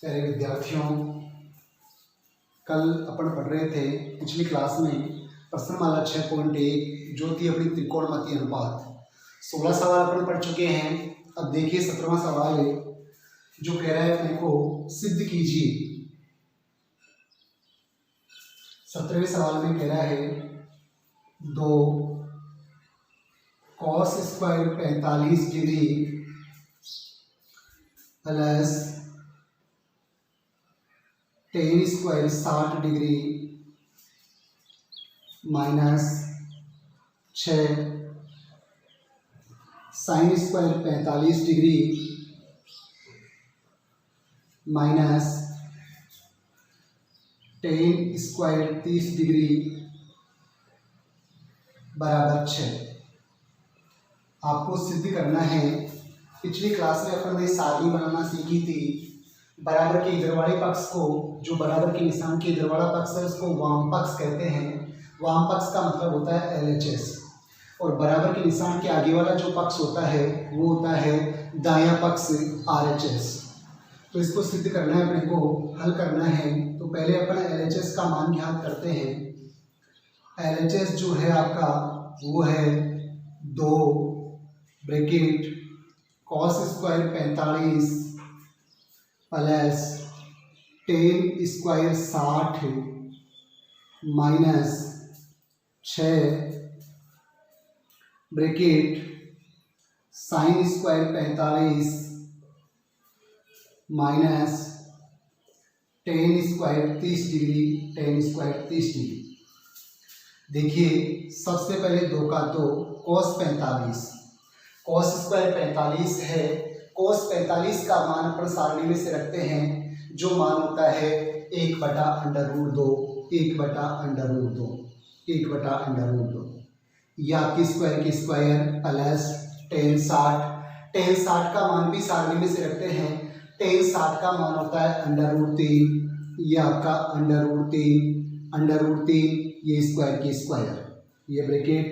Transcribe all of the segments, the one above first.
प्यारे विद्यार्थियों, कल अपन पढ़ रहे थे पिछली क्लास में प्रश्नमाला 6.1 जो थी अपनी त्रिकोणमितीय अनुपात। 16 सवाल अपन पढ़ चुके हैं। अब देखिए 17वां सवाल है जो कह रहा है अपने को सिद्ध कीजिए। 17वें सवाल में कह रहा है 2 cos square 45 degree plus tan square 60 degree minus 6 sin square 45 degree minus tan square 30 degree बराबर 6। आपको सिद्ध करना है। पिछली क्लास में अपन ने सारणी बनाना सीखी थी। बराबर के इधर वाले पक्ष को, जो बराबर के निशान के इधर वाला पक्ष है, उसको वाम पक्ष कहते हैं। वाम पक्ष का मतलब होता है LHS, और बराबर के निशान के आगे वाला जो पक्ष होता है वो होता है दायां पक्ष RHS। तो इसको सिद्ध करना है, अपने को हल करना है। तो पहले अपन LHS का मान ज्ञात करते हैं। LHS जो है आपका वो है 2 bracket cos square 45 plus tan square 60 minus 6 bracket sin square 45 minus tan square 30 degree, tan square 30 degree. देखिए सबसे पहले 2 का 2 cos 45, cos स्क्वायर 45 है। cos 45 का मान अपन सारणी में से रखते हैं, जो मान होता है 1/√2, 1/√2, 1/√2। ये आपकी स्क्वायर की स्क्वायर प्लस tan 60 का मान भी सारणी में से रखते हैं। tan 60 का मान होता है √3, ये आपका √3, ये स्क्वायर की स्क्वायर, ये ब्रैकेट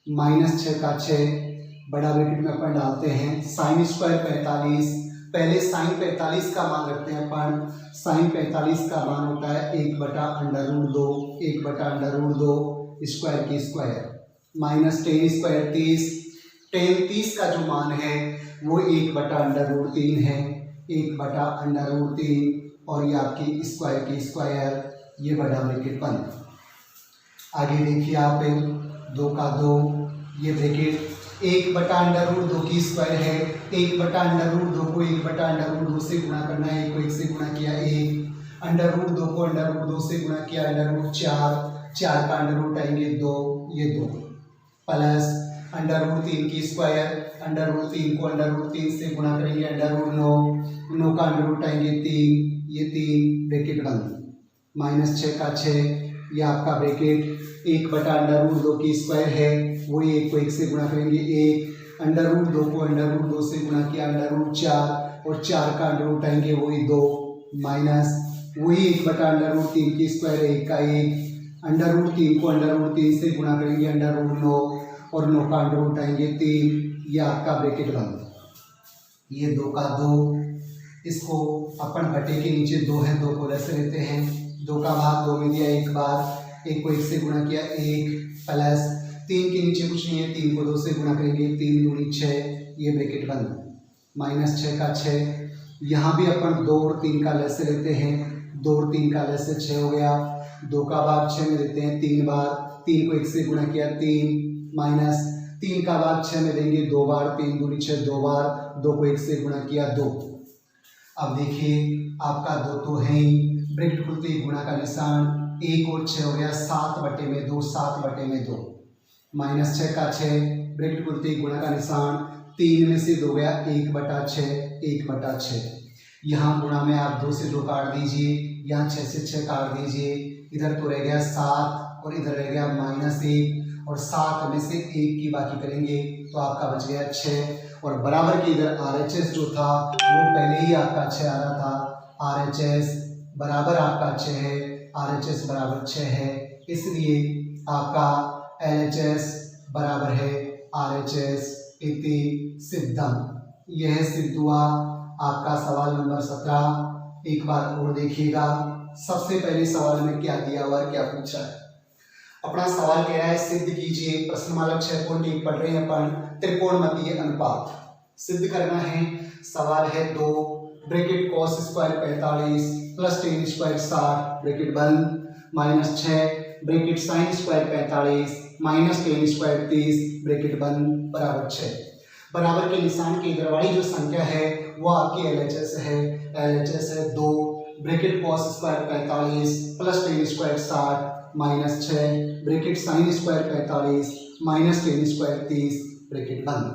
माइनस 6 का 6 बड़ा ब्रैकेट में अपन डालते हैं। sin स्क्वायर 45, पहले sin 45 का मान रखते हैं अपन। sin 45 का मान होता है 1/√2, 1/√2 स्क्वायर की square minus tan square 30, tan 30 का जो मान है वो 1/√3 है, 1/√3, और ये आपकी स्क्वायर की स्क्वायर, ये बड़ा ब्रैकेट बंद। आगे देखिए आप 2 का 2, ये ब्रैकेट 1/√2 की स्क्वायर है। 1/√2 को 1/√2 से गुणा करना है, 1 को 1 से गुणा किया 1, √2 को √2 से गुणा किया √4, 4 का √ आएंगे 2, ये 2, प्लस √3 की स्क्वायर, √3 को √3 से गुणा करेंगे √9, 9 का √ आएंगे 3, ये 3 ब्रैकेट बंद, माइनस 6 का 6, ये आपका ब्रैकेट 1/√2 की स्क्वायर है, वही 1 को 1 से गुणा करेंगे 1, √2 को √2 से गुणा किया √4, और 4 का √ आएंगे वही 2, माइनस वही 1/√3 की स्क्वायर है, 1 का 1, √3 को √3 से गुणा करेंगे √9, और 9 का √ आएंगे 3, ये आपका ब्रैकेट बंद। ये 2 का 2, इसको अपन बटे के नीचे 2 है, 2 को ऐसे लेते हैं। 2 का भाग 2 में दिया 1 बार, 1 को 1 से गुणा किया 1, प्लस 3 के नीचे कुछ नहीं है, 3 को 2 से गुणा करेंगे 3 दूनी 6, ये ब्रैकेट बंद, माइनस 6 का 6। यहाँ भी अपन 2 और 3 का लस्य लेते हैं, 2 और 3 का लस्य 6 हो गया। 2 का भाग 6 में देते हैं 3 बार, 3 को 1 से गुणा किया 3, माइनस 3 का भाग 6 में देंगे 2 बार, 3 दूनी 6 2 बार, 2 को 1 से गुणा किया 2। अब देखिए आपका 2 तो है ही, ब्रैकेट खुलते ही गुणा का निशान, 1 और 6 हो गया 7/2, 7/2, माइनस 6 का 6, ब्रैकेट खुलते ही गुणा का निशान, 3 में से 2 गया 1/6, 1/6। यहाँ गुणा में आप 2 से 2 काट दीजिए, यहाँ 6 से 6 काट दीजिए, इधर तो रह गया 7 और इधर रह गया -1, और 7 में से 1 की बाकी करेंगे तो आपका बच गया 6, और बराबर के इधर RHS जो था वो पहले ही आपका 6 आ रहा था। RHS बराबर आपका 6 है, RHS बराबर 6 है, इसलिए आपका LHS बराबर है RHS इति सिद्धम। यह सिद्ध हुआ आपका सवाल नंबर 17। एक बार और देखिएगा। सबसे पहले सवाल में क्या दिया हुआ है, क्या पूछा है। अपना सवाल कह रहा है सिद्ध कीजिए, प्रश्नमाला 6.1 पढ़ रहे हैं अपन, त्रिकोणमितीय अनुपात सिद्ध करना है। सवाल है 2 bracket cos square 45 plus ten square 60 bracket बंद minus 6 bracket sine square 45 minus ten square 30 bracket बंद बराबर 6। बराबर के निशान के इधर वाली जो संख्या है वो आपकी LHS है। LHS है 2 bracket cos square 45 plus ten square 60 minus 6 bracket sine square 45 minus ten square 30 bracket बंद।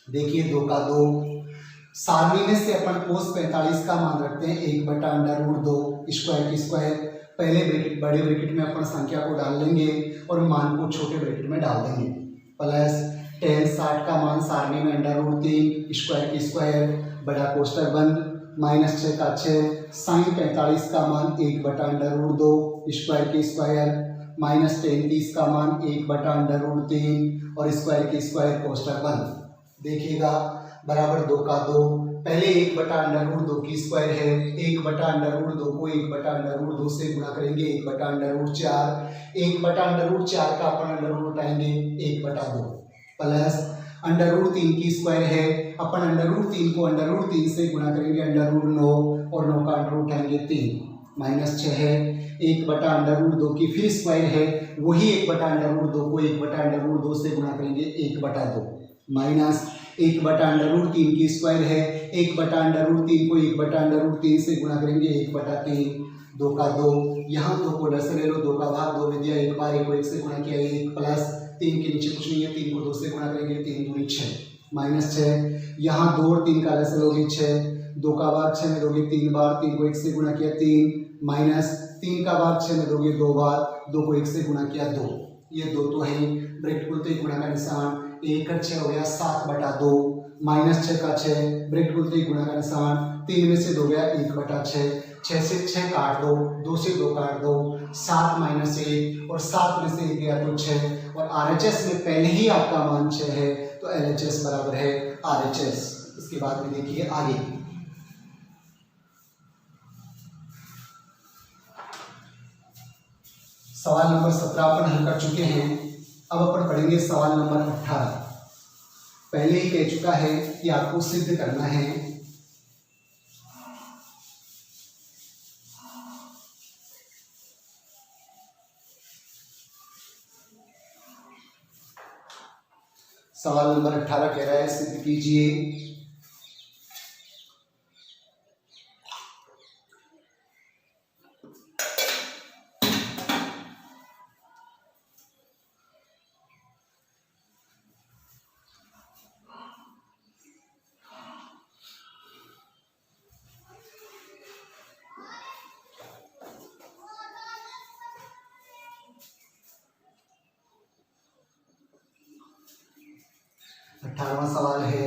देखिए 2 का 2, सारणी में से अपन cos 45 का मान रखते हैं 1/√2 स्क्वायर की स्क्वायर। पहले ब्रैकेट बड़े ब्रैकेट में अपन संख्या को डाल लेंगे और मान को छोटे ब्रैकेट में डाल देंगे। प्लस tan 60 का मान सारणी में √3 स्क्वायर की स्क्वायर बड़ा कोष्ठक बंद माइनस 6 का 6 साइन 45 का मान 1/√2 स्क्वायर की स्क्वायर माइनस tan 30 का मान 1/√3 और स्क्वायर की स्क्वायर कोष्ठक बंद। देखिएगा बराबर 2 का 2, पहले 1/√2 की स्क्वायर है, 1/√2 को 1/√2 से गुणा करेंगे 1/4, 1/4 का अपन अंडर रूट उठाएंगे 1/2 प्लस √3 की स्क्वायर है, अपन √3 को √3 से गुणा करेंगे √9 और 9 का अंडर उठाएंगे 3 माइनस 6 है 1/√2 की फिर स्क्वायर है, वही 1/√2 को 1/√2 से गुणा करेंगे 1/2 माइनस 1/√3 की स्क्वायर है, 1/√3 को 1/√3 से गुणा करेंगे 1/3 2 का 2, यहाँ 2 को लस ले लो, 2 का भाग 2 में दिया, एक बार 1 को 1 से गुणा किया 1 प्लस 3 के नीचे कुछ नहीं है, 3 को 2 से गुणा करेंगे 3 दूनी 6 माइनस 6, यहाँ 2 और 3 का लस लोगे 6, 2 का भाग 6 में दोगे 3 बार, 3 को 1 से गुणा किया 3 माइनस 3 का भाग 6 में दोगे 2 बार, 2 को 1 से गुणा किया 2, ये 2 तो है ब्रैकेट खुलते ही गुणा का निशान 1 का 6 हो गया 7/2 माइनस 6 का 6 ब्रैकेट खुलते ही गुणा का निशान 3 में से 2 गया 1/6, 6 से 6 काट दो, 2 से 2 काट दो, 7 माइनस 1 और 7 में से 1 गया तो 6 और RHS में पहले ही आपका मान 6 है तो LHS बराबर है RHS। इसके बाद में देखिए आगे सवाल नंबर 17 अपन हल कर चुके हैं। अब अपन पढ़ेंगे सवाल नंबर 18। पहले ही कह चुका है कि आपको सिद्ध करना है। सवाल नंबर 18 कह रहा है सिद्ध कीजिए अठारहवां सवाल है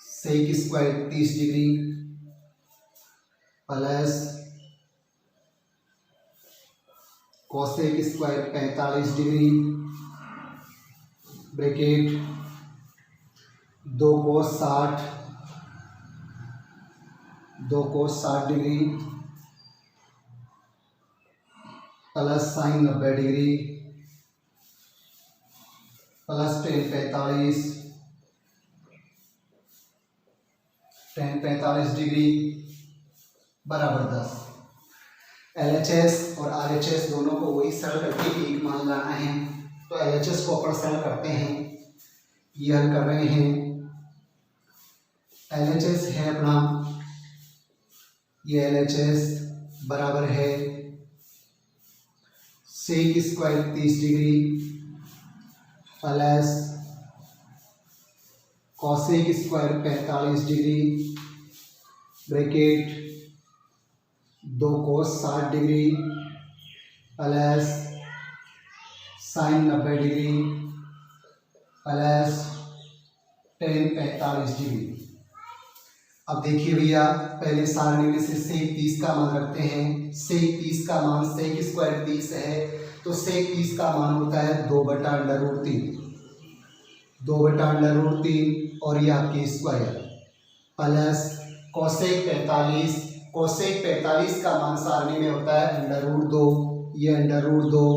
sec square 30 degree plus cosec square 45 degree bracket 2 cos 60 degree plus sine 90 degree plus tan 45 degree बराबर 10। LHS और RHS दोनों को वही सरल करके एक मान लाना है, तो LHS को अपन सरल करते हैं, ये हल कर रहे हैं। LHS है अपना, ये LHS बराबर है sec square 30 degree plus cosec square 45 degree bracket 2 cos 60 degree plus sine 90 degree plus tan 45 degree. अब देखिए भैया पहले सारणी में से सेक 30 का मान रखते हैं। सेक 30 का मान सेक स्क्वायर 30 है तो सेक 30 का मान होता है 2/√3 2/√3 और ये आपकी स्क्वायर प्लस कोसेक 45, कोसेक 45 का मान सारणी में होता है √2, ये √2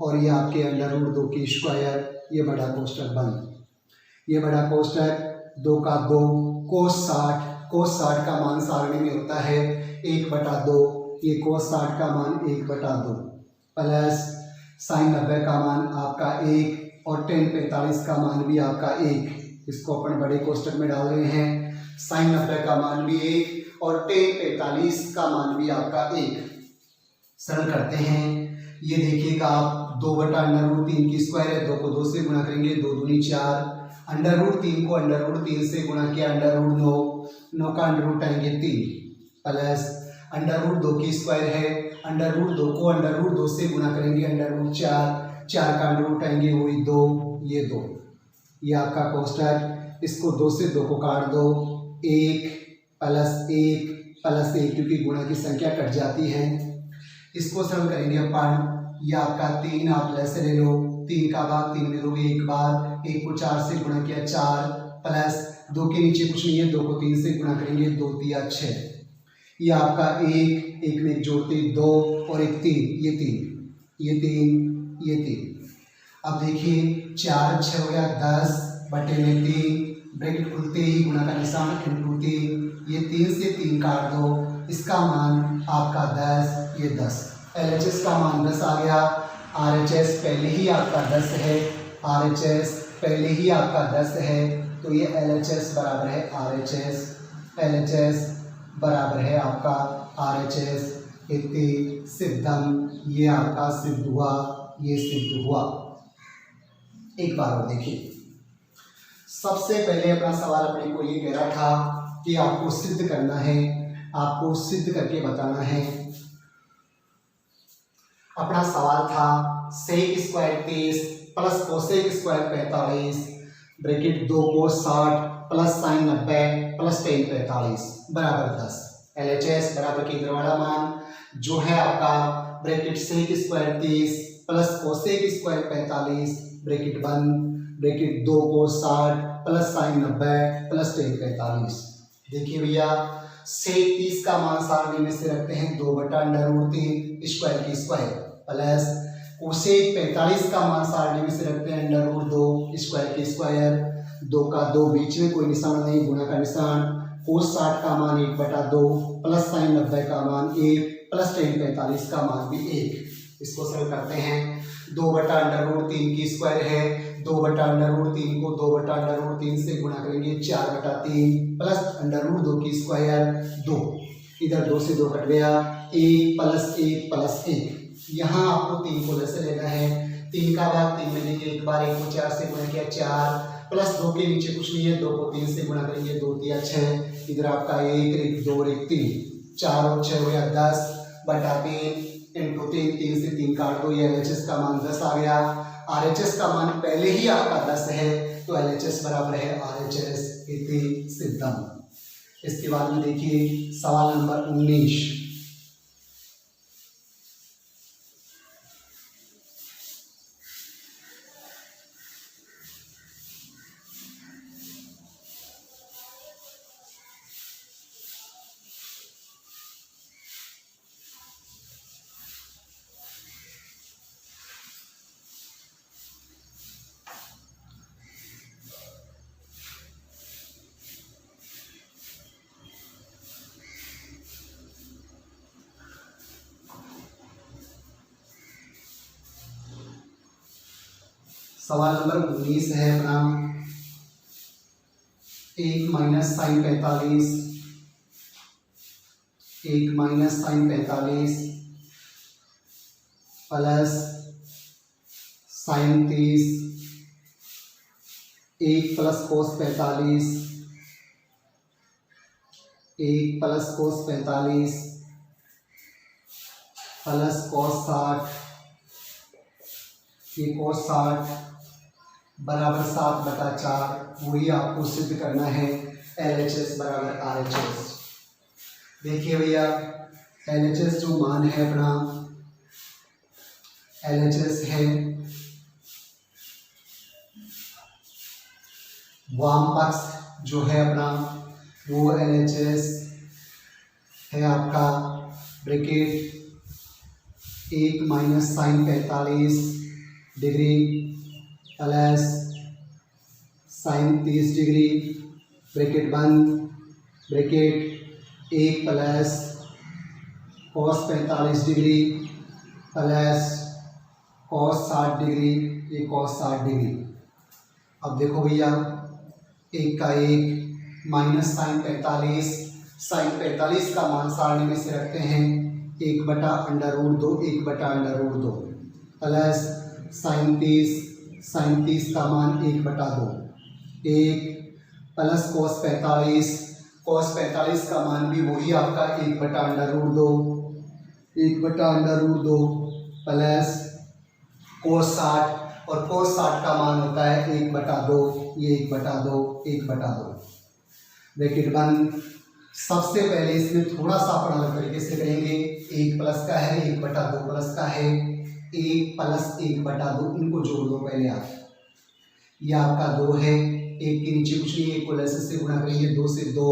और ये आपके √2 की स्क्वायर, ये बड़ा कोष्टक बंद। ये बड़ा कोष्टक 2 का 2, कोस 60 का मान सारणी में होता है 1/2, ये कोस 60 का मान 1/2 प्लस साइन 90 का मान आपका 1 और टेन 45 का मान भी आपका 1। इसको अपन बड़े कोष्टक में डाल रहे हैं। साइन 90 का मान भी 1 और टेन 45 का मान भी आपका 1। सरल करते हैं। ये देखिएगा आप 2/√3 की स्क्वायर है, 2 को 2 से गुणा करेंगे, 2 दूनी 4, √3 को √3 से गुणा किया √9, 9 का √ आएंगे 3 प्लस √2 की स्क्वायर है, √2 को √2 से गुणा करेंगे √4, 4 का √ आएंगे वही 2, ये 2। ये आपका कोष्टक, इसको 2 से 2 को काट दो, 1 प्लस 1 प्लस 1 क्योंकि गुणा की संख्या कट जाती है। इसको सरल करेंगे अपन, ये आपका 3 आप ऐसे ले लो, 3 का भाग 3 में दोगे 1 बार, 1 को 4 से गुणा किया 4 प्लस 2 के नीचे कुछ नहीं है, 2 को 3 से गुणा करेंगे 2 3 6। ये आपका 1 में 1 जोड़ते 2 और 1 3, ये 3, ये 3, ये 3। अब देखिए 4 6 हो गया 10 बटे में 3, ब्रैकेट खुलते ही गुणा का निशान × 3, ये 3 से 3 काट दो, इसका मान आपका 10, ये 10। LHS का मान 10 आ गया। RHS पहले ही आपका 10 है, RHS पहले ही आपका 10 है, तो ये LHS बराबर है RHS, LHS बराबर है आपका RHS। इति सिद्धम, ये आपका सिद्ध हुआ, ये सिद्ध हुआ। एक बार और देखिए, सबसे पहले अपना सवाल अपने को ये कह रहा था कि आपको सिद्ध करना है, आपको सिद्ध करके बताना है। अपना सवाल था sec square 30 plus cosec square 45, bracket 2 को 60 प्लस साइन 90 प्लस टेन 45 बराबर 10। LHS बराबर केंद्र वाला मान जो है आपका bracket sec square 30 plus cosec square 45 bracket बंद, ब्रैकेट 2 को 60 प्लस साइन 90 प्लस टेन 45। देखिए भैया सेक 30 का मान सारणी में से रखते हैं 2/√3 स्क्वायर की स्क्वायर प्लस कोसेक 45 का मान सारणी में से रखते हैं √2 स्क्वायर की स्क्वायर, 2 का 2 बीच में कोई निशान नहीं, गुणा का निशान, कोस 60 का मान 1/2 प्लस साइन 90 का मान 1 प्लस टेन 45 का मान भी 1। इसको सरल करते हैं। 2/√3 की स्क्वायर है, 2/√3 को 2/√3 से गुणा करेंगे 4/3 प्लस √2 की स्क्वायर 2, इधर 2 से 2 कट गया, 1 प्लस 1 प्लस 1। यहाँ आपको 3 को जैसे लेना है, 3 का भाग 3 में लेंगे 1 बार, 1 को 4 से गुणा किया 4 प्लस 2 के नीचे कुछ नहीं है, 2 को 3 से गुणा करेंगे 2 3 6, इधर आपका 1 1 2 1 3, 4 और 6 हो गया 10/3 × 3 से 3 काट दो, ये LHS का मान 10 आ गया। RHS का मान पहले ही आपका 10 है, तो LHS बराबर है RHS इति सिद्धम। इसके बाद में देखिए सवाल नंबर 19। सवाल नंबर 19 है अपना 1 minus sine 45, 1 minus sine 45 plus sine 30, 1 plus cos 45, 1 plus cos 45 plus cos 60, ये कोस 60 बराबर 7/4, वही आपको सिद्ध करना है। LHS बराबर RHS। देखिए भैया LHS जो मान है अपना, LHS है वाम पक्ष जो है अपना वो LHS है आपका bracket 1 minus sine 45 degree plus sine 30 degree bracket बंद, bracket 1 plus cos 45 degree plus cos 60 degree, ये कॉस 60 डिग्री। अब देखो भैया, 1 का 1 माइनस साइन 45, साइन 45 का मान सारणी में से रखते हैं 1/√2, 1/√2 प्लस साइन 30 का मान 1/2, 1 प्लस कॉस 45, कॉस 45 का मान भी वही आपका 1/√2, 1/√2 प्लस कोस 60, और कोस 60 का मान होता है 1/2, ये 1/2, 1/2 ब्रैकेट बंद। सबसे पहले इसमें थोड़ा सा अपन अलग तरीके से करेंगे, 1 प्लस का है, 1/2 प्लस का है, 1 प्लस 1/2, इनको जोड़ दो पहले आप। ये आपका 2 है, 1 के नीचे कुछ नहीं है, 1 को ऐसे से गुणा करेंगे, 2 से 2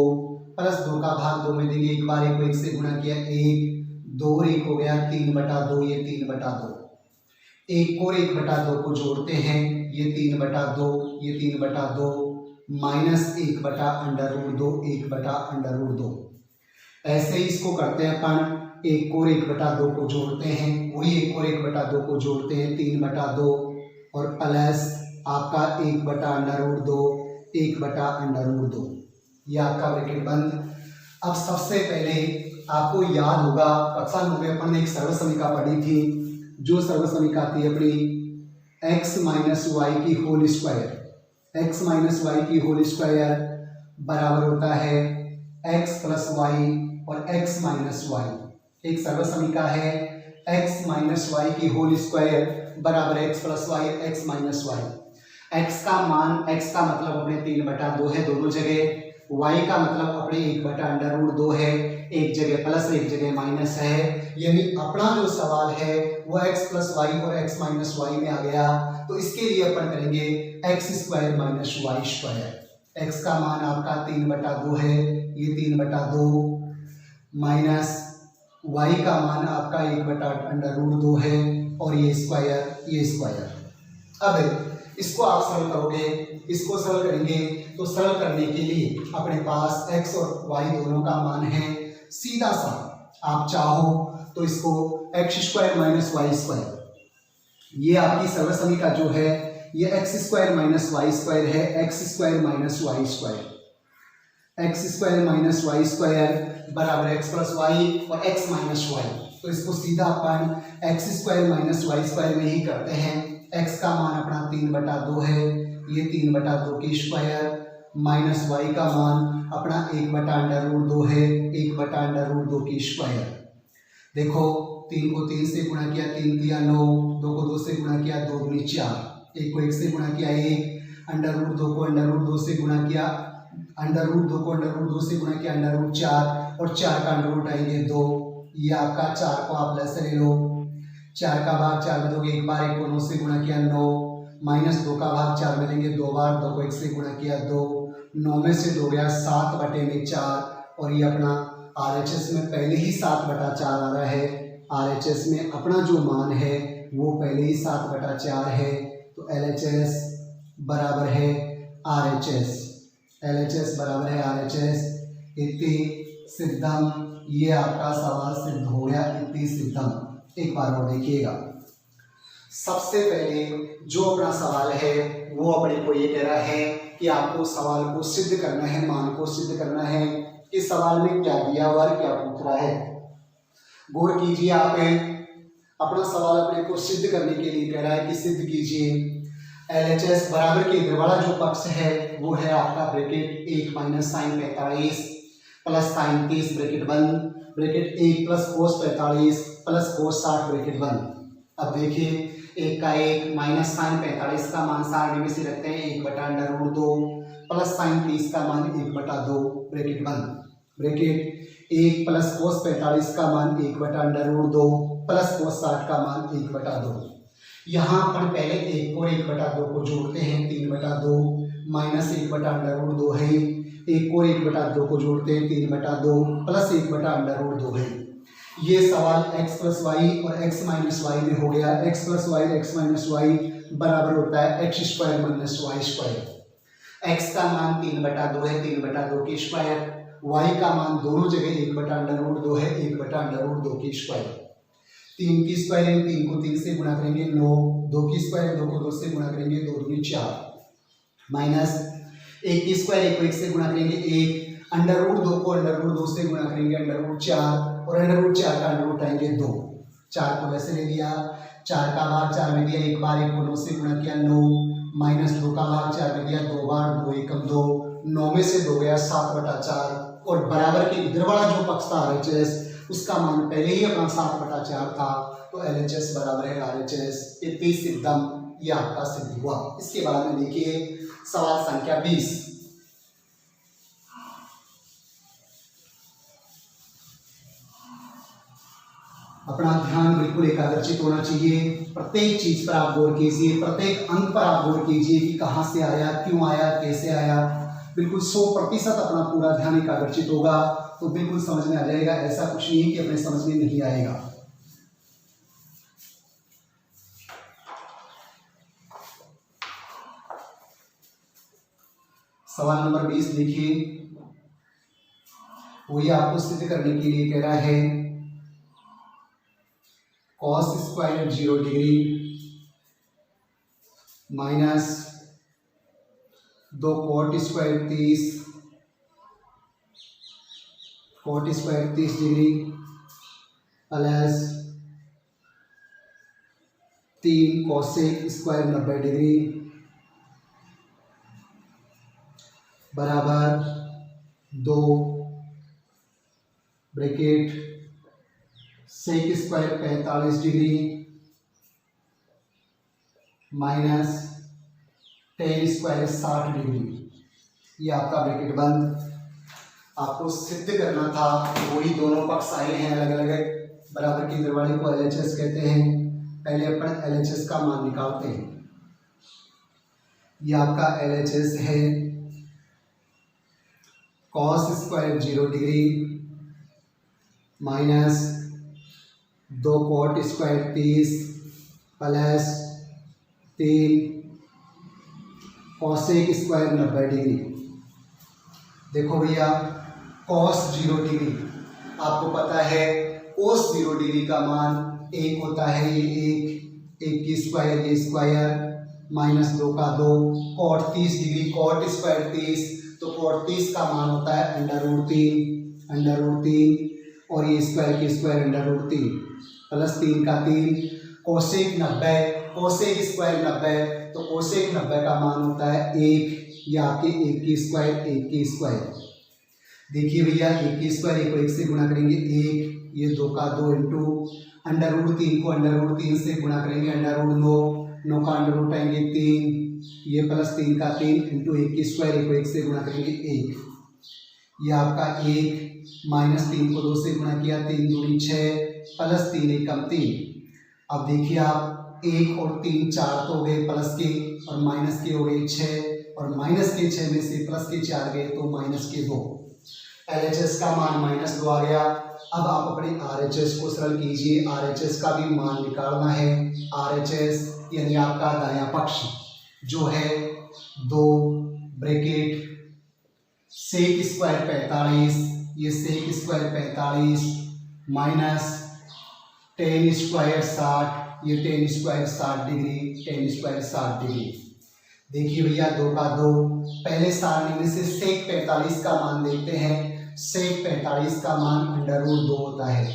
प्लस 2 का भाग 2 में देंगे, एक बार 1 को 1 से गुणा किया, 1 2 और 1 हो गया 3/2, ये 3/2, 1 और 1/2 को जोड़ते हैं, ये 3/2, ये 3/2 माइनस 1/√2, 1/√2। ऐसे ही इसको करते हैं अपन, 1 और 1/2 को जोड़ते हैं, वही 1 और 1/2 को जोड़ते हैं 3/2 और प्लस आपका 1/√2, 1/√2, ये आपका ब्रैकेट बंद। अब सबसे पहले आपको याद होगा कक्षा 9 में अपन ने एक सर्वसमीका पढ़ी थी, जो सर्वसमीका थी अपनी x माइनस वाई की whole square, x minus y की होल स्क्वायर बराबर होता है x प्लस वाई और x माइनस वाई। एक सर्वसमीका है x माइनस वाई की होल स्क्वायर बराबर x plus y, x minus y. x का मान, x का मतलब अपने 3/2 है दोनों जगह, y का मतलब अपने 1/√2 है, एक जगह प्लस एक जगह माइनस है, यानी अपना जो सवाल है वो x प्लस वाई और x माइनस वाई में आ गया। तो इसके लिए अपन करेंगे x² minus y square. x का मान आपका 3/2 है, ये 3/2 माइनस y का मान आपका 1/√2 है और ये स्क्वायर, ये स्क्वायर। अब इसको आप सरल करोगे, इसको सरल करेंगे तो सरल करने के लिए अपने पास x और y दोनों का मान है, सीधा सा आप चाहो तो इसको x² माइनस y², ये आपकी सर्वसमीका जो है ये x² माइनस y² है, x² minus y², x² minus y² बराबर x प्लस y और x माइनस y। तो इसको सीधा अपन x² माइनस y² में ही करते हैं। x का मान अपना 3/2 है, ये 3/2 की स्क्वायर माइनस y का मान अपना 1/√2 है, 1/√2 की स्क्वायर। देखो 3 को 3 से गुणा किया, 3 दिया 9, 2 को 2 से गुणा किया, 2 दूनी 4, 1 को 1 से गुणा किया 1, √2 को √2 से गुणा किया, √2 को √2 से गुणा किया √4 और 4 का √ आएंगे 2, ये आपका 4 को आप ऐसे ले लो, 4 का भाग 4 में दोगे, एक बार 1 को 9 से गुणा किया 9, माइनस 2 का भाग 4 में लेंगे 2 बार, 2 को 1 से गुणा किया 2, 9 में से 2 गया 7/4 और ये अपना RHS में पहले ही 7/4 आ रहा है, RHS में अपना जो मान है वो पहले ही 7/4 है। तो LHS बराबर है RHS, LHS बराबर है RHS, इति सिद्धम। ये आपका सवाल सिद्ध हो गया, इति सिद्धम। एक बार और देखिएगा, सबसे पहले जो अपना सवाल है वो अपने को ये कह रहा है कि आपको सवाल को सिद्ध करना है, मान को सिद्ध करना है कि सवाल में क्या दिया हुआ है, क्या पूछ रहा है। गौर कीजिए, आप अपना सवाल अपने को सिद्ध करने के लिए कह रहा है कि सिद्ध कीजिए LHS बराबर के इधर वाला जो पक्ष है वो है आपका bracket 1 minus sine 45 plus sine 30 bracket बंद, bracket 1 plus cos 45 plus cos 60 bracket बंद। अब देखिए 1 का 1 माइनस साइन 45 का मान सारणी में से रखते हैं 1/√2 प्लस साइन 30 का मान 1/2 ब्रैकेट बंद, ब्रैकेट 1 प्लस कोस 45 का मान 1/√2 प्लस कोस 60 का मान 1/2। यहाँ पर पहले 1 और 1/2 को जोड़ते हैं 3/2 माइनस 1/√2 है, एक और 1/2 को जोड़ते हैं 3/2 प्लस 1/√2 है। ये सवाल x प्लस वाई और x माइनस वाई में हो गया। x plus y x minus y बराबर होता है x square minus y square. x का मान 3/2 है, 3/2 की स्क्वायर, y का मान दोनों जगह 1/√2 है, 1/√2 की स्क्वायर। 3 की स्क्वायर है, 3 को 3 से गुणा करेंगे 9, 2 की स्क्वायर 2 को 2 से गुणा करेंगे 2 दूनी 4, माइनस 1 की स्क्वायर 1 को 1 से गुणा करेंगे 1, √2 को √2 से गुणा करेंगे √4 और √4 का अंडर रूट आएंगे 2। 4 को वैसे ले लिया, 4 का भाग 4 में दिया, एक बार 1 को 9 से गुणा किया 9, माइनस 2 का भाग 4 में दिया, 2 बार 2 एकम 2, 9 में से 2 गया 7/4 और बराबर के इधर वाला जो पक्ष था RHS उसका मान पहले ही अपना 7/4 था, तो LHS बराबर है RHS। ये 30 सिद्धम ये आपका सिद्ध हुआ। इसके बाद में देखिए सवाल संख्या 20। अपना ध्यान बिल्कुल एकाग्रचित होना चाहिए, प्रत्येक चीज पर आप गौर कीजिए, प्रत्येक अंक पर आप गौर कीजिए कि कहाँ से आया, क्यों आया, कैसे आया। बिल्कुल 100% अपना पूरा ध्यान एकाग्रचित होगा तो बिल्कुल समझ में आ जाएगा। ऐसा कुछ नहीं है कि अपने समझ में नहीं आएगा। सवाल नंबर 20 देखिए, वही आपको सिद्ध करने के लिए कह रहा है cos square 0 degree minus 2 cot square 30, cot square 30 degree plus 3 cosec square 90 degree बराबर 2 bracket sec square 45 degree minus ten square 60 degree. ये आपका ब्रैकेट बंद। आपको सिद्ध करना था, वही दोनों पक्ष आए हैं अलग अलग, बराबर की दरवाजे को LHS कहते हैं। पहले अपन LHS का मान निकालते हैं। ये आपका LHS है cos square 0 degree minus 2 cot square 30 plus 3 cosec square 90 degree. देखो भैया cos 0 डिग्री आपको पता है, cos 0 डिग्री का मान 1 होता है, ये 1 की स्क्वायर ये स्क्वायर माइनस 2 का 2, cot 30 डिग्री cot स्क्वायर 30 तो cot 30 का मान होता है √3 और ये स्क्वायर की स्क्वायर √3 प्लस 3 का 3, कोसेक 90 कोसेक स्क्वायर 90 तो कोसेक 90 का मान होता है 1, या आपके 1 की स्क्वायर। देखिए भैया 1 की स्क्वायर 1 को 1 से गुणा करेंगे 1, ये 2 का 2 इंटू √3 को √3 से गुणा करेंगे √9 का अंडर रूट आएंगे 3, ये प्लस 3 का 3 इंटू 1 की स्क्वायर 1 को 1 से गुणा करेंगे 1, ये आपका 1 माइनस 3 को 2 से गुणा किया 3 दूनी 6 प्लस 3 एकम 3। अब देखिए आप 1 और 3 4 तो हो गए प्लस के और माइनस के हो गए 6 और माइनस के 6 में से प्लस के 4 गए तो माइनस के 2। LHS का मान -2 आ गया। अब आप अपने RHS को सरल कीजिए, RHS का भी मान निकालना है। RHS यानी आपका दायां पक्ष जो है 2 ब्रैकेट सेक स्क्वायर 45, ये sec square 45 minus ten square 60, ये tan square 60 degree, tan square 60 degree. देखिए भैया 2 का 2, पहले सारणी में से सेक 45 का मान देखते हैं। सेक 45 का मान √2 होता है,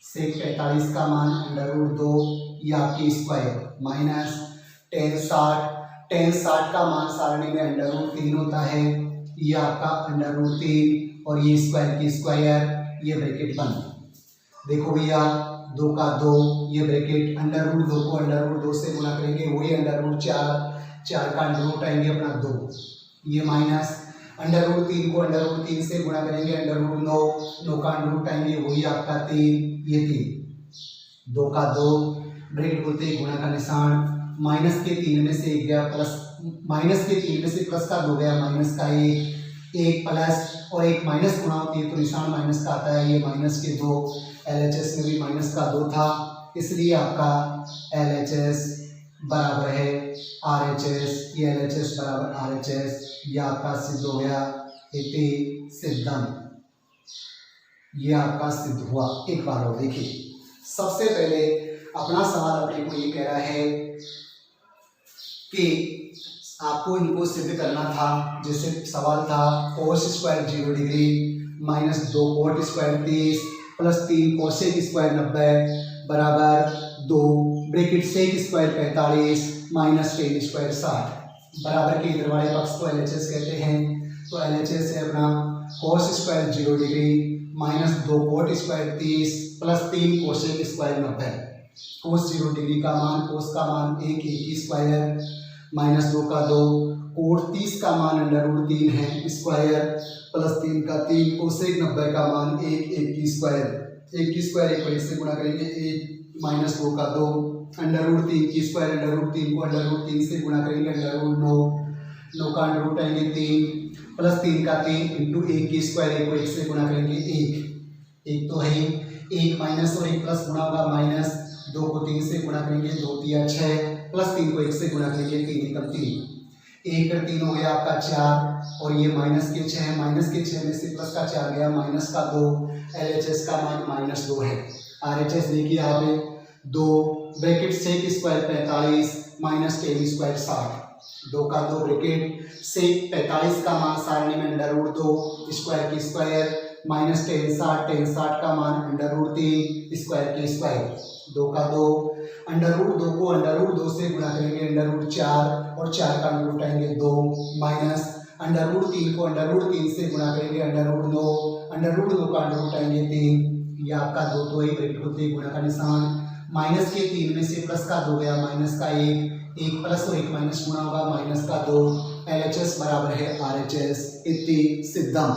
सेक 45 का मान √2 ये आपकी स्क्वायर माइनस टेन 60 का मान सारणी में √3 होता है, ये आपका √3 और ये स्क्वायर की स्क्वायर, ये ब्रैकेट बंद। देखो भैया 2 का 2, ये ब्रैकेट √2 को √2 से गुणा करेंगे वही √4 का अंडर रूट आएंगे अपना 2, ये माइनस √3 को √3 से गुणा करेंगे √9 का अंडर रूट आएंगे वही आपका 3, ये 3। 2 का 2 ब्रैकेट बोलते हैं गुणा का निशान, माइनस के 3 में से 1 गया प्लस माइनस के 3 में से प्लस का 2 गया, माइनस का 1 प्लस और 1 माइनस गुणा होती है तो निशान माइनस का आता है, ये माइनस के 2, LHS में भी माइनस का 2 था, इसलिए आपका LHS बराबर है RHS, ये LHS बराबर RHS, ये आपका सिद्ध हो गया, इति सिद्धम, ये आपका सिद्ध हुआ। एक बार और देखिए, सबसे पहले अपना सवाल अपने को ये कह रहा है कि आपको इनको सिद्ध करना था। जैसे सवाल था cos square 0 degree minus 2 cot square 30 plus 3 cosec square 90 बराबर 2 bracket sec square 45 minus ten square 60 बराबर के इधर वाले पक्ष को LHS कहते हैं। तो LHS है अपना cos square 0 degree minus 2 cot square 30 plus 3 cosec square 90। cos 0 degree का मान, cos का मान 1 की स्क्वायर माइनस 2 का 2, cot 30 का मान √3 है स्क्वायर प्लस 3 का 3, कोसेक 90 का मान 1 की स्क्वायर, 1 की स्क्वायर 1 को 1 से गुणा करेंगे, 1 माइनस 2 का 2, √3 की स्क्वायर, √3 को √3 से गुणा करेंगे, √9, 9 का √ आएंगे 3 प्लस 3 का 3 इंटू 1 की स्क्वायर, 1 को 1 से गुणा करेंगे 1 तो है 1 माइनस और 1 प्लस गुणा होगा माइनस, 2 को 3 से गुणा करेंगे 2 3 6 प्लस 3 को 1 से गुणा करेंगे 3 एकम 3, 1 कर 3 हो गया आपका 4 और ये माइनस के 6, माइनस के 6 में से प्लस का 4 गया, माइनस का 2, LHS का मान -2 है। RHS देखिए यहाँ पे 2 bracket sec square 45 minus ten square 60, 2 का 2 ब्रैकेट सेक 45 का मान सारणी में √2 स्क्वायर की स्क्वायर माइनस टेन 60 का मान √3 स्क्वायर की स्क्वायर, 2 का 2 √2 को √2 से गुणा करेंगे √4 और 4 का √ आएंगे 2 माइनस √3 को √3 से गुणा करेंगे √2 का √ आएंगे 3, ये आपका 2 तो ही ब्रैकेट होते ही गुणा का निशान, माइनस के 3 में से प्लस का 2 गया, माइनस का 1 प्लस और 1 माइनस गुणा होगा माइनस का 2, LHS बराबर है RHS, इति सिद्धम।